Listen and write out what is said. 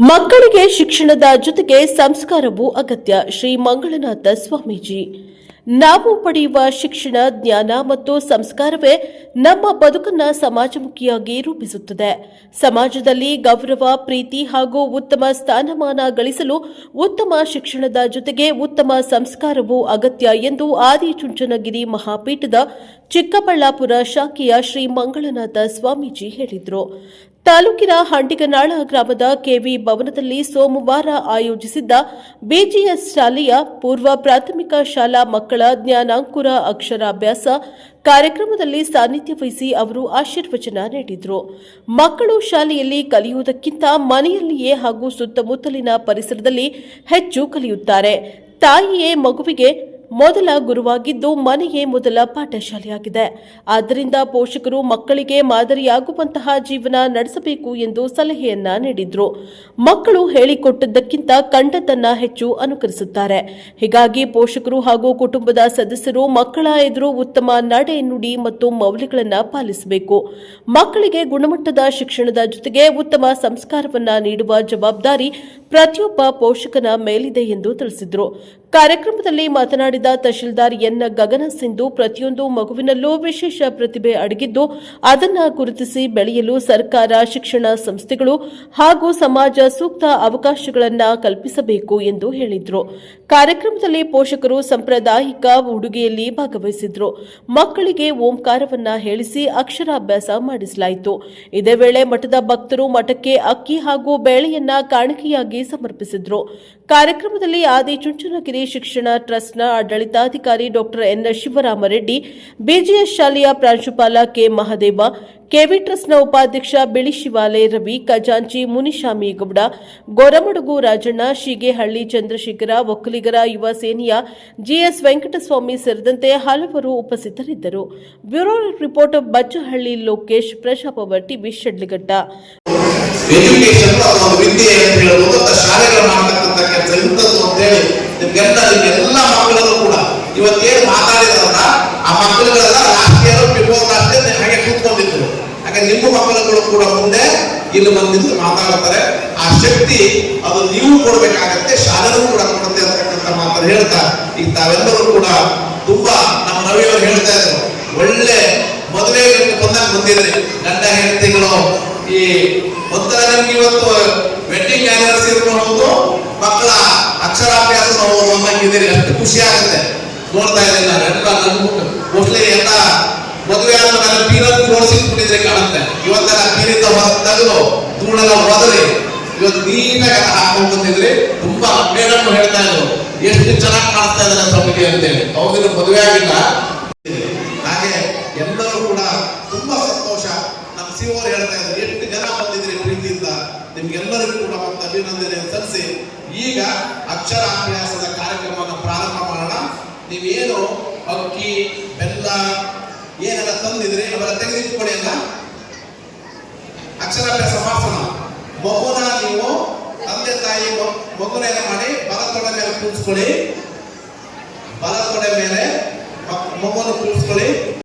ಮಕ್ಕಳಿಗೆ ಶಿಕ್ಷಣದ ಜೊತೆಗೆ ಸಂಸ್ಕಾರವೂ ಅಗತ್ಯ. ಶ್ರೀ ಮಂಗಳನಾಥ ಸ್ವಾಮೀಜಿ. ನಾವು ಪಡೆಯುವ ಶಿಕ್ಷಣ, ಜ್ಞಾನ ಮತ್ತು ಸಂಸ್ಕಾರವೇ ನಮ್ಮ ಬದುಕನ್ನು ಸಮಾಜಮುಖಿಯಾಗಿ ರೂಪಿಸುತ್ತದೆ. ಸಮಾಜದಲ್ಲಿ ಗೌರವ, ಪ್ರೀತಿ ಹಾಗೂ ಉತ್ತಮ ಸ್ಥಾನಮಾನ ಗಳಿಸಲು ಉತ್ತಮ ಶಿಕ್ಷಣದ ಜೊತೆಗೆ ಉತ್ತಮ ಸಂಸ್ಕಾರವೂ ಅಗತ್ಯ ಎಂದು ಆದಿಚುಂಚನಗಿರಿ ಮಹಾಪೀಠದ ಚಿಕ್ಕಬಳ್ಳಾಪುರ ಶಾಖೆಯ ಶ್ರೀ ಮಂಗಳನಾಥ ಸ್ವಾಮೀಜಿ ಹೇಳಿದರು. ತಾಲೂಕಿನ ಹಂಡಿಗನಾಳ ಗ್ರಾಮದ ಕೆವಿ ಭವನದಲ್ಲಿ ಸೋಮವಾರ ಆಯೋಜಿಸಿದ್ದ ಬಿಜಿಎಸ್ ಶಾಲೆಯ ಪೂರ್ವ ಪ್ರಾಥಮಿಕ ಶಾಲಾ ಮಕ್ಕಳ ಜ್ಞಾನಾಂಕುರ ಅಕ್ಷರಾಭ್ಯಾಸ ಕಾರ್ಯಕ್ರಮದಲ್ಲಿ ಸಾನ್ನಿಧ್ಯ ವಹಿಸಿ ಅವರು ಆಶೀರ್ವಚನ ನೀಡಿದರು. ಮಕ್ಕಳು ಶಾಲೆಯಲ್ಲಿ ಕಲಿಯುವುದಕ್ಕಿಂತ ಮನೆಯಲ್ಲಿಯೇ ಹಾಗೂ ಸುತ್ತಮುತ್ತಲಿನ ಪರಿಸರದಲ್ಲಿ ಹೆಚ್ಚು ಕಲಿಯುತ್ತಾರೆ. ತಾಯಿಯೇ ಮಗುವಿಗೆ ಮೊದಲ ಗುರುವಾಗಿದ್ದು ಮನೆಯೇ ಮೊದಲ ಪಾಠಶಾಲೆಯಾಗಿದೆ. ಆದ್ದರಿಂದ ಪೋಷಕರು ಮಕ್ಕಳಿಗೆ ಮಾದರಿಯಾಗುವಂತಹ ಜೀವನ ನಡೆಸಬೇಕು ಎಂದು ಸಲಹೆಯನ್ನ ನೀಡಿದ್ರು. ಮಕ್ಕಳು ಹೇಳಿಕೊಟ್ಟದ್ದಕ್ಕಿಂತ ಕಂಡದ್ದನ್ನ ಹೆಚ್ಚು ಅನುಕರಿಸುತ್ತಾರೆ. ಹೀಗಾಗಿ ಪೋಷಕರು ಹಾಗೂ ಕುಟುಂಬದ ಸದಸ್ಯರು ಮಕ್ಕಳ ಎದುರು ಉತ್ತಮ ನಡೆ, ನುಡಿ ಮತ್ತು ಮೌಲ್ಯಗಳನ್ನು ಪಾಲಿಸಬೇಕು. ಮಕ್ಕಳಿಗೆ ಗುಣಮಟ್ಟದ ಶಿಕ್ಷಣದ ಜೊತೆಗೆ ಉತ್ತಮ ಸಂಸ್ಕಾರವನ್ನ ನೀಡುವ ಜವಾಬ್ದಾರಿ ಪ್ರತಿಯೊಬ್ಬ ಪೋಷಕನ ಮೇಲಿದೆ ಎಂದು ತಿಳಿಸಿದರು. ಕಾರ್ಯಕ್ರಮದಲ್ಲಿ ಮಾತನಾಡಿದ ತಹಶೀಲ್ದಾರ್ ಎನ್ ಗಗನ ಸಿಂಧು, ಪ್ರತಿಯೊಂದು ಮಗುವಿನಲ್ಲೂ ವಿಶೇಷ ಪ್ರತಿಭೆ ಅಡಗಿದ್ದು ಅದನ್ನು ಗುರುತಿಸಿ ಬೆಳೆಯಲು ಸರ್ಕಾರ, ಶಿಕ್ಷಣ ಸಂಸ್ಥೆಗಳು ಹಾಗೂ ಸಮಾಜ ಸೂಕ್ತ ಅವಕಾಶಗಳನ್ನು ಕಲ್ಪಿಸಬೇಕು ಎಂದು ಹೇಳಿದರು. ಕಾರ್ಯಕ್ರಮದಲ್ಲಿ ಪೋಷಕರು ಸಾಂಪ್ರದಾಯಿಕ ಉಡುಗೆಯಲ್ಲಿ ಭಾಗವಹಿಸಿದ್ರು. ಮಕ್ಕಳಿಗೆ ಓಂಕಾರವನ್ನ ಹೇಳಿಸಿ ಅಕ್ಷರಾಭ್ಯಾಸ ಮಾಡಿಸಲಾಯಿತು. ಇದೇ ವೇಳೆ ಮಠದ ಭಕ್ತರು ಮಠಕ್ಕೆ ಅಕ್ಕಿ ಹಾಗೂ ಬೇಳೆಯನ್ನ ಕಾಣಿಕೆಯಾಗಿ ಸಮರ್ಪಿಸಿದ್ರು. ಕಾರ್ಯಕ್ರಮದಲ್ಲಿ ಆದಿಚುಂಚನಗಿರಿ ಶಿಕ್ಷಣ ಟ್ರಸ್ಟ್ನ ಆಡಳಿತಾಧಿಕಾರಿ ಡಾಕ್ಟರ್ ಎನ್ ಶಿವರಾಮರೆಡ್ಡಿ, ಬಿಜಿಎಸ್ ಶಾಲೆಯ ಪ್ರಾಂಶುಪಾಲ ಕೆ ಮಹದೇವ, ಕೆವಿ ಟ್ರಸ್ಟ್ನ ಉಪಾಧ್ಯಕ್ಷ ಬಿಳಿಶಿವಾಲೆ ರವಿ, ಖಜಾಂಚಿ ಮುನಿಶಾಮಿಗೌಡ, ಗೊರಮಡುಗು ರಾಜಣ್ಣ, ಶೀಗೇಹಳ್ಳಿ ಚಂದ್ರಶೇಖರ, ಒಕ್ಕಲಿಗರ ಯುವ ಸೇನೆಯ ಜಿಎಸ್ ವೆಂಕಟಸ್ವಾಮಿ ಸೇರಿದಂತೆ ಹಲವರು ಉಪಸ್ಥಿತರಿದ್ದರು. ಬ್ಯೂರೋ ರಿಪೋರ್ಟ್ ಬಚ್ಚಹಳ್ಳಿ ಲೋಕೇಶ್, ಪ್ರಜಾಪವ ಟಿವಿ, ಶಿಡ್ಲಘಟ್ಟ. ಎಲ್ಲ ಮಕ್ಕಳಲ್ಲೂ ಕೂಡ ಇವತ್ತೇನು ಮಾತಾಡಿದಾರಲ್ಲ ಆ ಮಕ್ಕಳುಗಳೆಲ್ಲ ರಾಷ್ಟ್ರೀಯರು ಬಿಫೋರ್ ರಾಷ್ಟ್ರೀಯ ಹಾಗೆ ಕೂತ್ಕೊಂಡಿದ್ರು. ಹಾಗೆ ನಿಮ್ಮ ಮಕ್ಕಳುಗಳು ಕೂಡ ಮುಂದೆ ಇಲ್ಲಿ ಬಂದಿದ್ದು ಮಾತಾಡ್ತಾರೆ. ಆ ಶಕ್ತಿ ಅದು ನೀವು ಕೊಡಬೇಕಾಗತ್ತೆ, ಶಾಲೆನೂ ಕೂಡ ಕೊಡುತ್ತೆ ಅಂತಕ್ಕಂಥ ಮಾತನ್ನು ಹೇಳ್ತಾ, ಈಗ ತಾವೆಲ್ಲರೂ ಕೂಡ ತುಂಬಾ ನಮ್ಮ ರವಿಯವರು ಹೇಳ್ತಾ ಇದ್ರು, ಒಳ್ಳೆ ಮದುವೆ ಬಂದಿದ್ರಿ ಗಂಡ ಹೆಂಡತಿಗಳು. ಈ ಒಂಥರ ನಿಮ್ಗೆ ಇವತ್ತು ವೆಡ್ಡಿಂಗ್ ಆನಿವರ್ಸರಿ ಹೌದು, ಮಕ್ಕಳ ಅಕ್ಷರಾಭ್ಯಾಸ ಅನ್ನಂಗಿದ್ದೀರಿ. ಅಷ್ಟು ಖುಷಿ ಆಗುತ್ತೆ ನೋಡ್ತಾ ಇದ್ದೀನಿ. ನಾವೆಲ್ಲ ನನ್ಬಿಟ್ಟು ಮೋಸ್ಟ್ಲಿ ಎಲ್ಲ ಮದುವೆ ಆದ್ಮೇಲೆ ಪೀರನ್ನು ಜೋಡಿಸಿಟ್ಬಿಟ್ಟಿದ್ರೆ ಕಾಣುತ್ತೆ. ಇವತ್ತೆಲ್ಲ ಪೀರಿಂದ ತೆಗೆದು ಧೂಳೆಲ್ಲ ಹೋದ್ರಿ, ಇವತ್ತು ನೀಟಾಗಿ ಹಾಕೊಂಡು ಬಂದಿದ್ರಿ. ತುಂಬಾ ಮೇಡಮ್ ಹೇಳ್ತಾ ಇದ್ರು, ಎಷ್ಟು ಚೆನ್ನಾಗಿ ಕಾಣಿಸ್ತಾ ಇದ್ದಾರೆ ಸ್ವಾಮಿಗೆ ಅಂತೇಳಿ. ಹೌದಿನ ಮದುವೆ ಆಗಿಲ್ಲ. ಹಾಗೆ ಎಲ್ಲರೂ ಕೂಡ ತುಂಬಾ ಸಂತೋಷ. ನಮ್ಮ ಸಿಒ ಹೇಳ್ತಾ ಇದ್ರು, ಎಷ್ಟು ಜನ ಬಂದಿದ್ರಿ ಪ್ರೀತಿಯಿಂದ, ನಿಮ್ಗೆಲ್ಲರಿಗೂ ಕೂಡ ಒಂದು ಅಭಿನಂದನೆ ಸಲ್ಲಿಸಿ ಈಗ ಅಕ್ಷರಾಭ್ಯಾಸದ ಕಾರ್ಯಕ್ರಮವನ್ನು ಪ್ರಾರಂಭ ಮಾಡೋಣ. ನೀವೇನು ಅಕ್ಕಿ, ಬೆಲ್ಲ ಏನೆಲ್ಲ ತಂದಿದ್ರಿ ಅವೆಲ್ಲ ತೆಗೆದಿಟ್ಕೊಳ್ಳಿ. ಎಲ್ಲ ಅಕ್ಷರಾಭ್ಯಾಸ ಮಾಡಿಸೋಣ. ಮಗುನ ನೀವು ತಂದೆ ತಾಯಿ ಮಗುನೇನೆ ಮಾಡಿ ಬಲ ತೊಡೆ ಮೇಲೆ ಕೂರಿಸ್ಕೊಳ್ಳಿ. ಬಲ ತೊಡೆ ಮೇಲೆ ಮಗುವನ್ನು ಕೂರಿಸ್ಕೊಳ್ಳಿ.